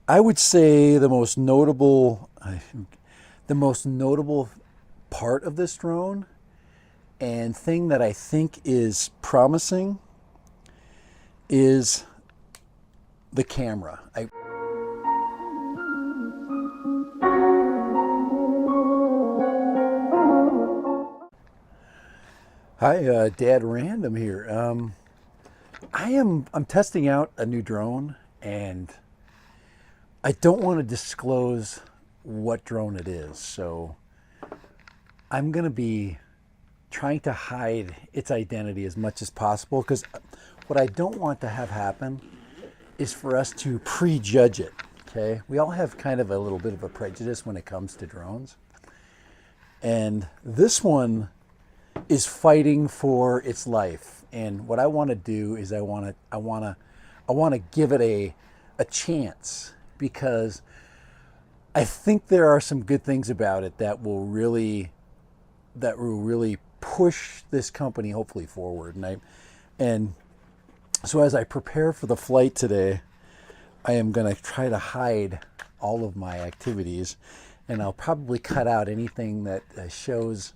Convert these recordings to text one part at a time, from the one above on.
I would say the most notable part of this drone and thing that I think is promising is the camera. Hi, Dad Random here. I'm testing out a new drone, and I don't want to disclose what drone it is, so I'm going to be trying to hide its identity as much as possible, because what I don't want to have happen is for us to prejudge it. Okay, we all have kind of a little bit of a prejudice when it comes to drones, and this one is fighting for its life. And what I want to do is I want to give it a chance, because I think there are some good things about it that will really push this company hopefully forward. And so as I prepare for the flight today, I am going to try to hide all of my activities, and I'll probably cut out anything that shows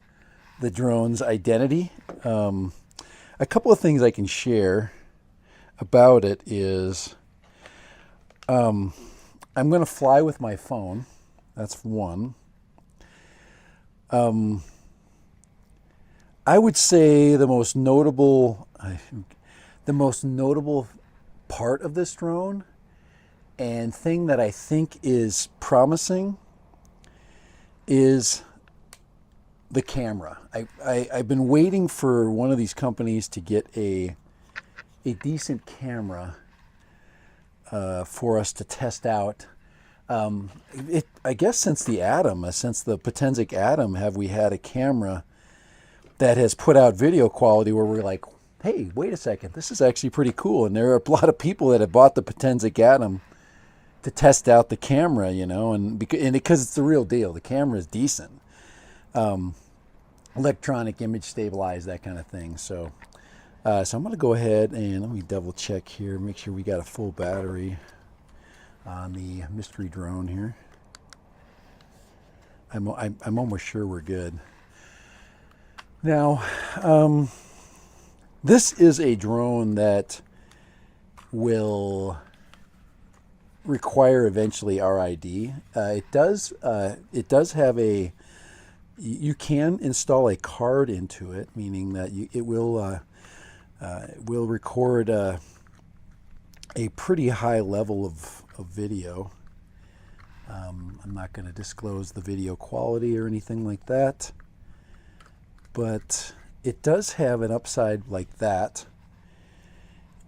the drone's identity. A couple of things I can share about it is I'm going to fly with my phone. That's one. I would say the most notable part of this drone and thing that I think is promising is the camera. I've been waiting for one of these companies to get a decent camera for us to test out. I guess since the Potenzic Atom, have we had a camera that has put out video quality where we're like, hey, wait a second, this is actually pretty cool. And there are a lot of people that have bought the Potenzic Atom to test out the camera, and because it's the real deal. The camera is decent. Electronic image stabilized, that kind of thing. So I'm going to go ahead and let me double check here, make sure we got a full battery on the mystery drone here. I'm almost sure we're good. Now, this is a drone that will require eventually RID. It does have you can install a card into it, meaning that it will record a pretty high level of video. I'm not going to disclose the video quality or anything like that, but it does have an upside like that,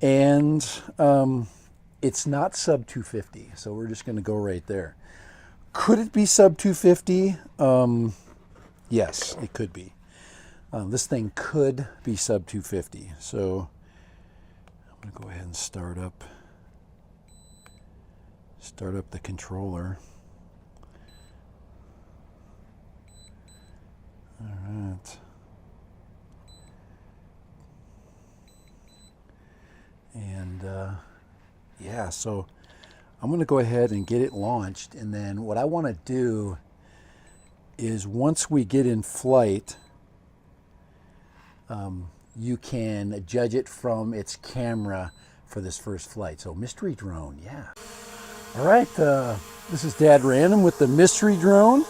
and it's not sub 250, so we're just going to go right there. Could it be sub 250? Yes, it could be. This thing could be sub 250. So I'm going to go ahead and start up the controller. All right. And yeah, so I'm going to go ahead and get it launched, and then what I want to do is once we get in flight, you can judge it from its camera for this first flight. So mystery drone, yeah. All right, this is Dad Random with the mystery drone.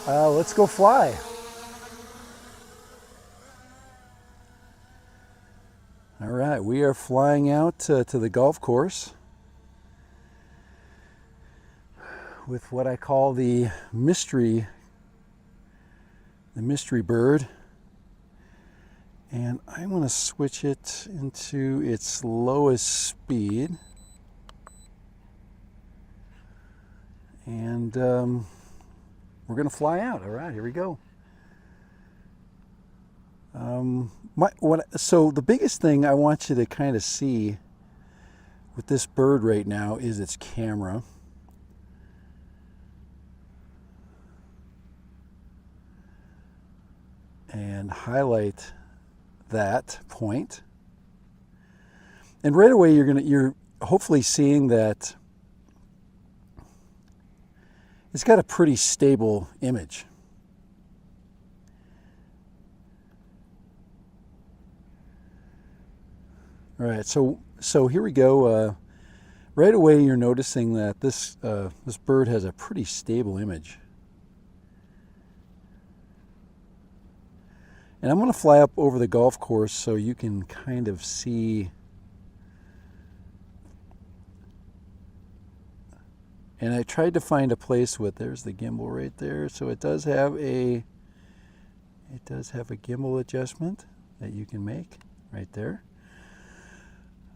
Let's go fly. All right, we are flying out to the golf course with what I call the mystery bird, and I'm going to switch it into its lowest speed, and we're going to fly out. All right, here we go. So the biggest thing I want you to kind of see with this bird right now is its camera. And highlight that point. And right away you're hopefully seeing that it's got a pretty stable image. All right, so here we go. Right away you're noticing that this bird has a pretty stable image. And I'm going to fly up over the golf course so you can kind of see. And I tried to find a place with, there's the gimbal right there. So it does have a gimbal adjustment that you can make right there.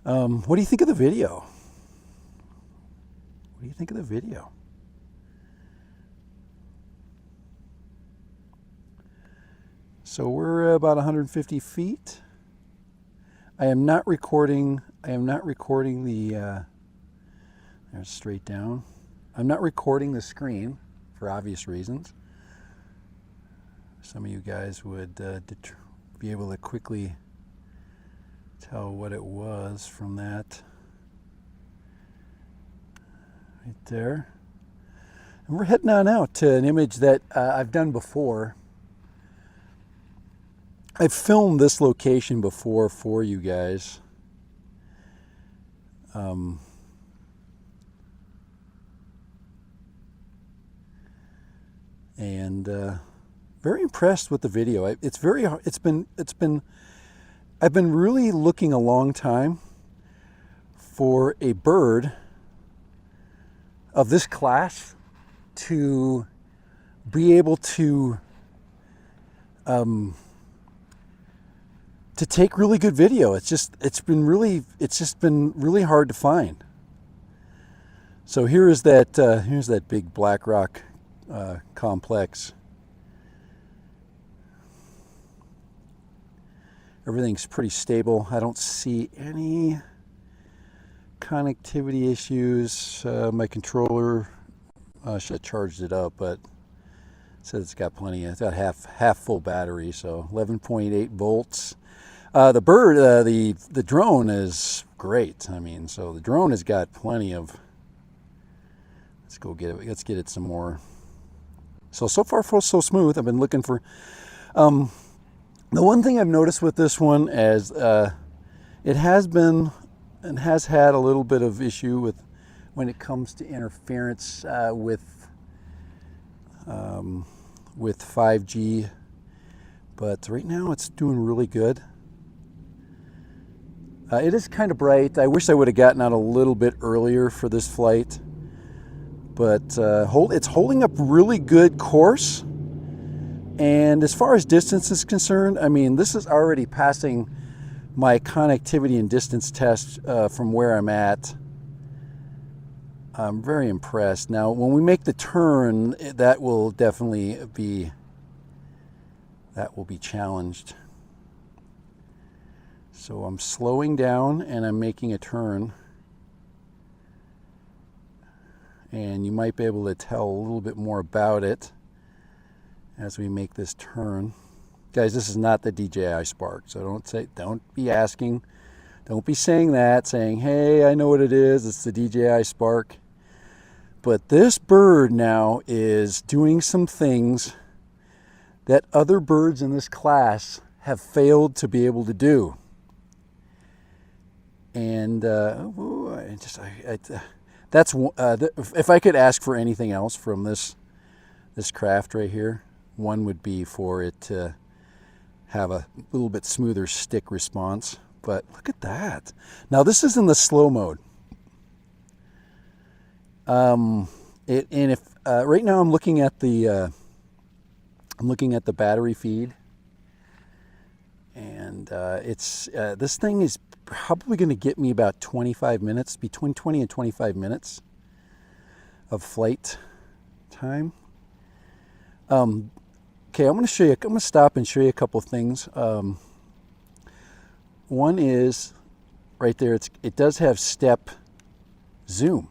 What do you think of the video? What do you think of the video? So we're about 150 feet. I am not recording the, there's straight down. I'm not recording the screen for obvious reasons. Some of you guys would be able to quickly tell what it was from that right there. And we're heading on out to an image that I've done before. I've filmed this location before for you guys. And very impressed with the video. I've been really looking a long time for a bird of this class to be able to take really good video. It's just been really hard to find. So here's that big black rock complex. Everything's pretty stable. I don't see any connectivity issues. My controller, I should have charged it up, but it said it's got plenty. It's got half full battery, so 11.8 volts. The bird, the drone is great. I mean, so the drone has got plenty of. Let's go get it. Let's get it some more. So far so smooth. I've been looking for. The one thing I've noticed with this one is it has been and has had a little bit of issue with when it comes to interference with 5G, but right now it's doing really good. It is kind of bright. I wish I would have gotten out a little bit earlier for this flight, but it's holding up really good course. And as far as distance is concerned, I mean, this is already passing my connectivity and distance test from where I'm at. I'm very impressed. Now, when we make the turn, that will definitely be challenged. So I'm slowing down and I'm making a turn. And you might be able to tell a little bit more about it as we make this turn. Guys, this is not the DJI Spark, so don't be saying that, saying, hey, I know what it is, it's the DJI Spark. But this bird now is doing some things that other birds in this class have failed to be able to do. And if I could ask for anything else from this craft right here, one would be for it to have a little bit smoother stick response. But look at that. Now this is in the slow mode. Right now I'm looking at the battery feed, and this thing is probably going to get me about 25 minutes, between 20 and 25 minutes of flight time. Okay, I'm going to stop and show you a couple of things. One is right there. It does have step zoom,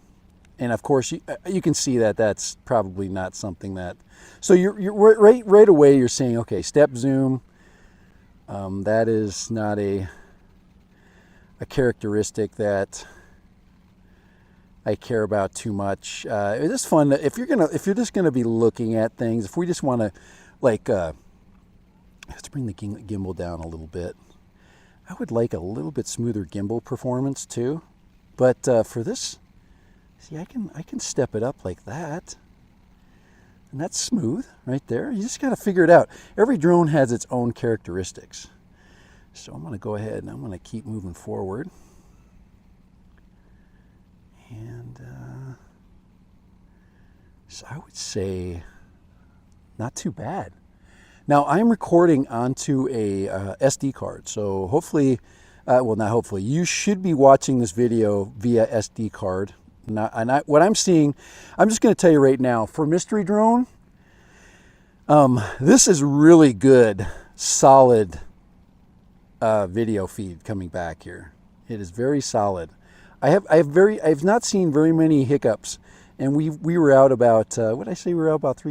and of course you can see that that's probably not something that. So you're right away. You're saying, okay, step zoom. That is not a a characteristic that I care about too much. It is fun if you're just gonna be looking at things. If we just want to, like, let's bring the gimbal down a little bit. I would like a little bit smoother gimbal performance too, but for this, see, I can step it up like that, and that's smooth right there. You just got to figure it out. Every drone has its own characteristics. So I'm going to go ahead and I'm going to keep moving forward. And so I would say not too bad. Now I'm recording onto a SD card, so hopefully, well, not hopefully, you should be watching this video via SD card. What I'm seeing, I'm just going to tell you right now, for mystery drone, this is really good, solid video feed coming back here. It is very solid. I've not seen very many hiccups, and we were out about what did I say? We were out about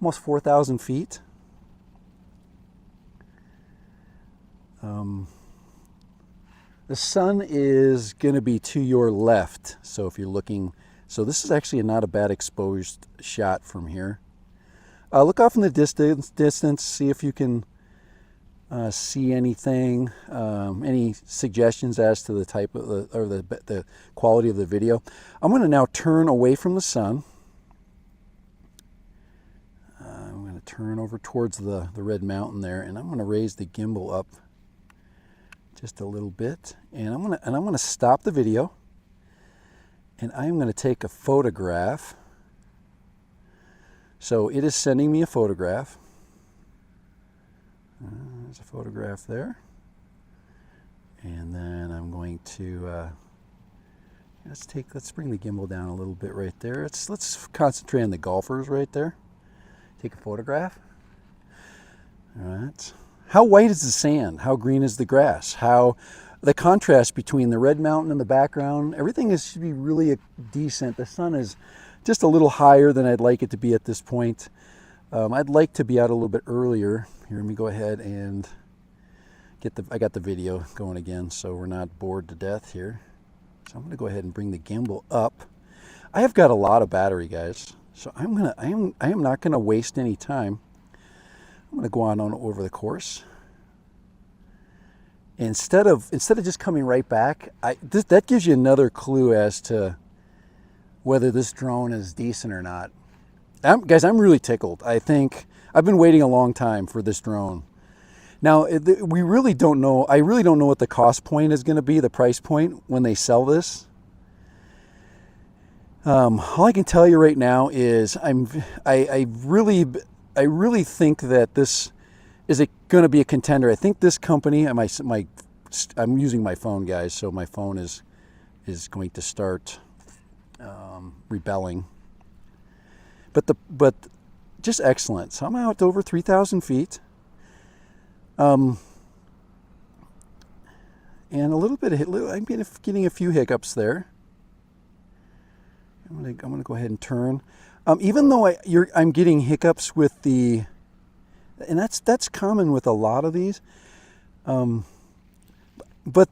almost 4,000 feet. The sun is going to be to your left, so if you're looking, so this is actually not a bad exposed shot from here. Look off in the distance, see if you can see anything, any suggestions as to the type of the quality of the video. I'm going to now turn away from the sun. I'm going to turn over towards the red mountain there, and I'm going to raise the gimbal up just a little bit, and I'm going to stop the video, and I'm going to take a photograph. So it is sending me a photograph. There's a photograph there. And then I'm going to, let's bring the gimbal down a little bit right there. Let's concentrate on the golfers right there. Take a photograph. All right. How white is the sand? How green is the grass? How the contrast between the red mountain in the background, everything should be really decent. The sun is just a little higher than I'd like it to be at this point. I'd like to be out a little bit earlier. Here, let me go ahead and I got the video going again, so we're not bored to death here. So I'm going to go ahead and bring the gimbal up. I have got a lot of battery, guys, so I am not going to waste any time. I'm going to go on over the course. Instead of just coming right back, that gives you another clue as to whether this drone is decent or not. Guys, I'm really tickled. I think I've been waiting a long time for this drone. Now, we really don't know. I really don't know what the cost point is going to be, the price point when they sell this. All I can tell you right now is I really think that this is going to be a contender. I think this company, I'm using my phone, guys, so my phone is going to start rebelling. But just excellent. So I'm out to over 3,000 feet. And a little bit I'm getting a few hiccups there. I'm gonna go ahead and turn. Even though I'm getting hiccups with and that's common with a lot of these. But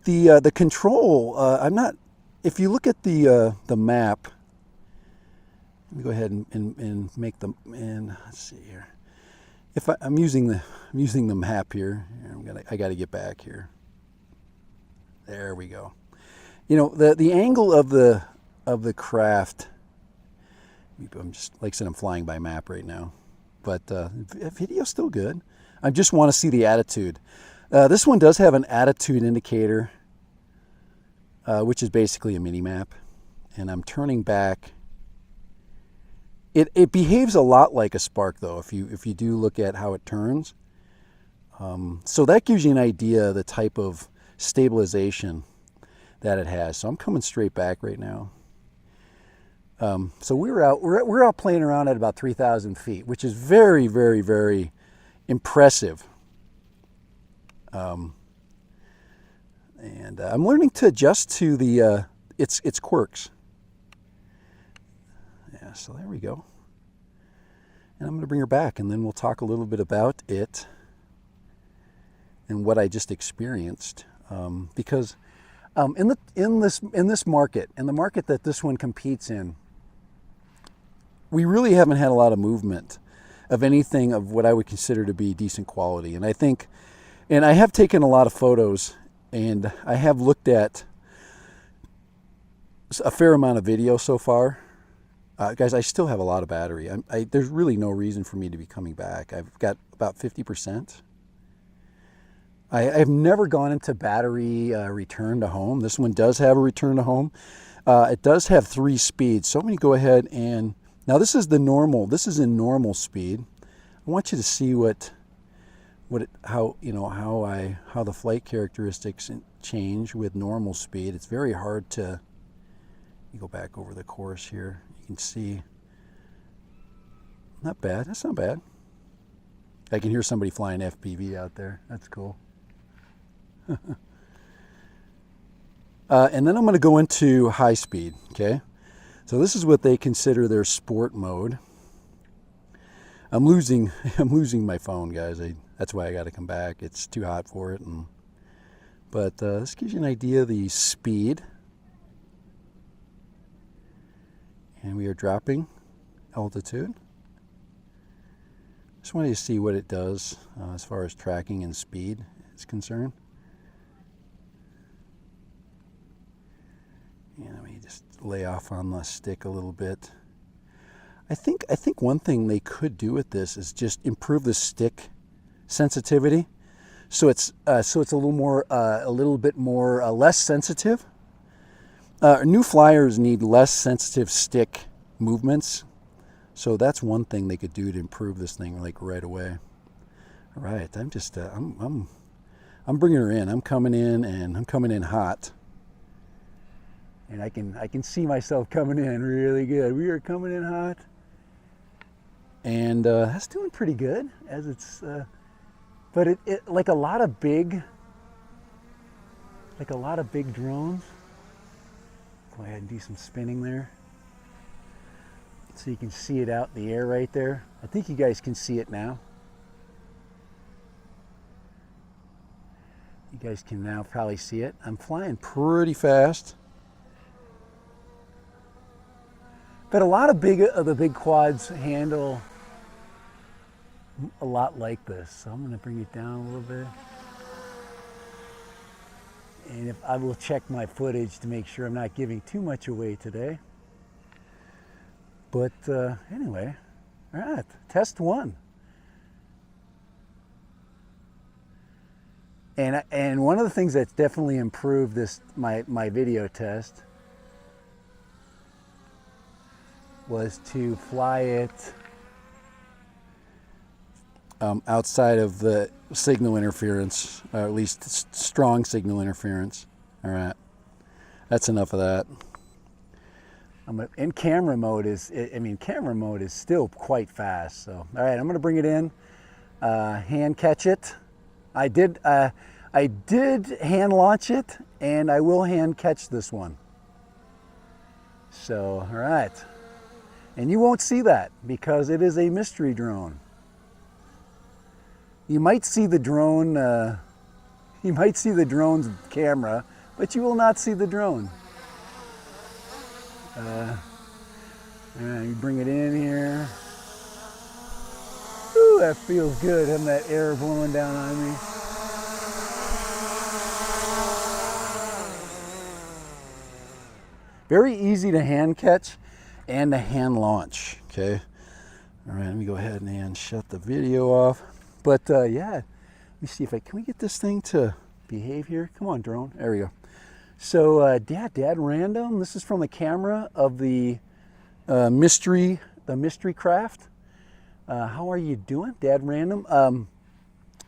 the control, I'm not. If you look at the map, let me go ahead and make them. And let's see here. If I'm using the map here, I got to get back here. There we go. You know, the angle of the craft. I'm just, like I said, I'm flying by map right now, but video's still good. I just want to see the attitude. This one does have an attitude indicator, which is basically a mini map, and I'm turning back. It behaves a lot like a Spark, though, if you do look at how it turns. So that gives you an idea of the type of stabilization that it has. So I'm coming straight back right now. So we're out playing around at about 3,000 feet, which is very, very, very impressive. And I'm learning to adjust to the its quirks. Yeah, so there we go. And I'm going to bring her back, and then we'll talk a little bit about it and what I just experienced. Because in this market, in the market that this one competes in, we really haven't had a lot of movement of anything of what I would consider to be decent quality. And I think, and I have taken a lot of photos, and I have looked at a fair amount of video so far. Guys, I still have a lot of battery. There's really no reason for me to be coming back. I've got about 50%. I've never gone into battery return to home. This one does have a return to home. It does have 3 speeds. So I'm going to go ahead and, now this is the normal. This is in normal speed. I want you to see how the flight characteristics change with normal speed. It's very hard to. You go back over the course here. You can see. Not bad. That's not bad. I can hear somebody flying FPV out there. That's cool. And then I'm going to go into high speed. Okay. So this is what they consider their sport mode. I'm losing my phone, guys. That's why I got to come back. It's too hot for it. But this gives you an idea of the speed. And we are dropping altitude. Just wanted to see what it does as far as tracking and speed is concerned. And let me just lay off on the stick a little bit. I think one thing they could do with this is just improve the stick sensitivity, so it's a little bit more less sensitive. New flyers need less sensitive stick movements, so that's one thing they could do to improve this thing like right away. All right, I'm just I'm bringing her in. I'm coming in, and I'm coming in hot. And I can see myself coming in really good. We are coming in hot, and that's doing pretty good as it's. But it like a lot of big drones. Go ahead and do some spinning there, so you can see it out in the air right there. I think you guys can see it now. You guys can now probably see it. I'm flying pretty fast. But a lot of the big quads handle a lot like this. So I'm going to bring it down a little bit. And if I will check my footage to make sure I'm not giving too much away today. But anyway, all right, test 1. And one of the things that's definitely improved my video test was to fly it outside of the signal interference, or at least strong signal interference. All right, that's enough of that. In camera mode camera mode is still quite fast. So, all right, I'm going to bring it in, hand catch it. I did hand launch it, and I will hand catch this one. So, all right. And you won't see that because it is a mystery drone. You might see the drone, you might see the drone's camera, but you will not see the drone. All right, you bring it in here. Ooh, that feels good, having that air blowing down on me. Very easy to hand catch and to hand launch, okay? All right, let me go ahead and shut the video off. But yeah, let me see if can we get this thing to behave here? Come on, drone, there we go. So Dad Random, this is from the camera of the mystery craft. How are you doing, Dad Random?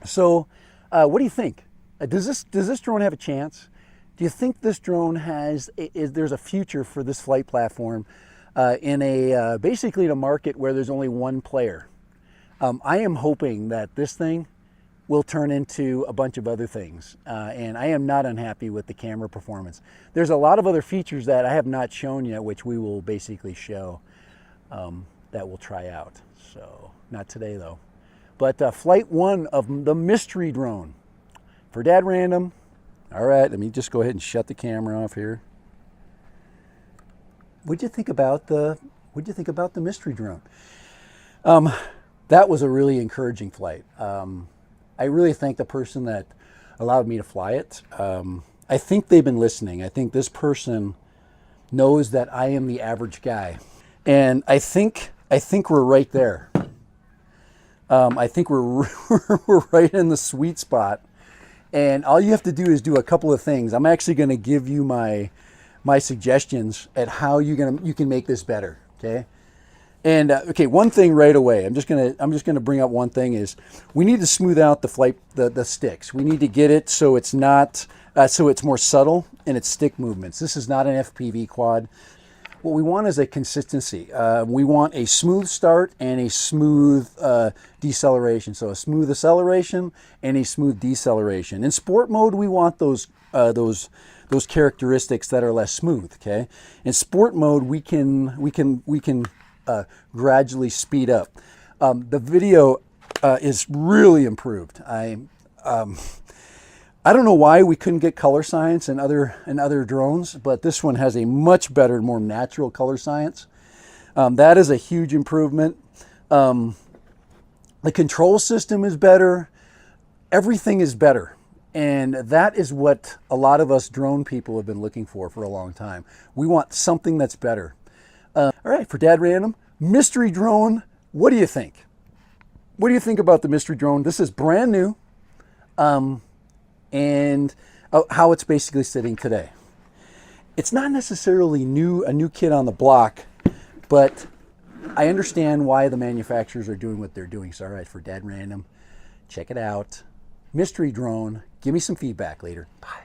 So what do you think? Does this drone have a chance? Do you think this drone there's a future for this flight platform in basically in a market where there's only one player? I am hoping that this thing will turn into a bunch of other things, and I am not unhappy with the camera performance. There's a lot of other features that I have not shown yet, which we will basically show, that we'll try out. So not today though. But flight 1 of the mystery drone for Dad Random. All right, let me just go ahead and shut the camera off here. What'd you think about the mystery drone? That was a really encouraging flight. I really thank the person that allowed me to fly it. I think they've been listening. I think this person knows that I am the average guy, and I think we're right there. I think we're we're right in the sweet spot, and all you have to do is do a couple of things. I'm actually going to give you my suggestions at how you can make this better. Okay. And okay, one thing right away. I'm just gonna bring up one thing is we need to smooth out the sticks. We need to get it so it's not so it's more subtle in its stick movements. This is not an FPV quad. What we want is a consistency. We want a smooth start and a smooth deceleration. So a smooth acceleration and a smooth deceleration. In sport mode, we want those characteristics that are less smooth. Okay. In sport mode, we can gradually speed up. The video is really improved. I don't know why we couldn't get color science in other drones, but this one has a much better, more natural color science. That is a huge improvement. The control system is better. Everything is better. And that is what a lot of us drone people have been looking for a long time. We want something that's better. All right, for Dad Random, mystery drone, what do you think? What do you think about the mystery drone? This is brand new, and how it's basically sitting today. It's not necessarily a new kid on the block, but I understand why the manufacturers are doing what they're doing. So all right, for Dad Random, check it out. Mystery drone, give me some feedback later. Bye.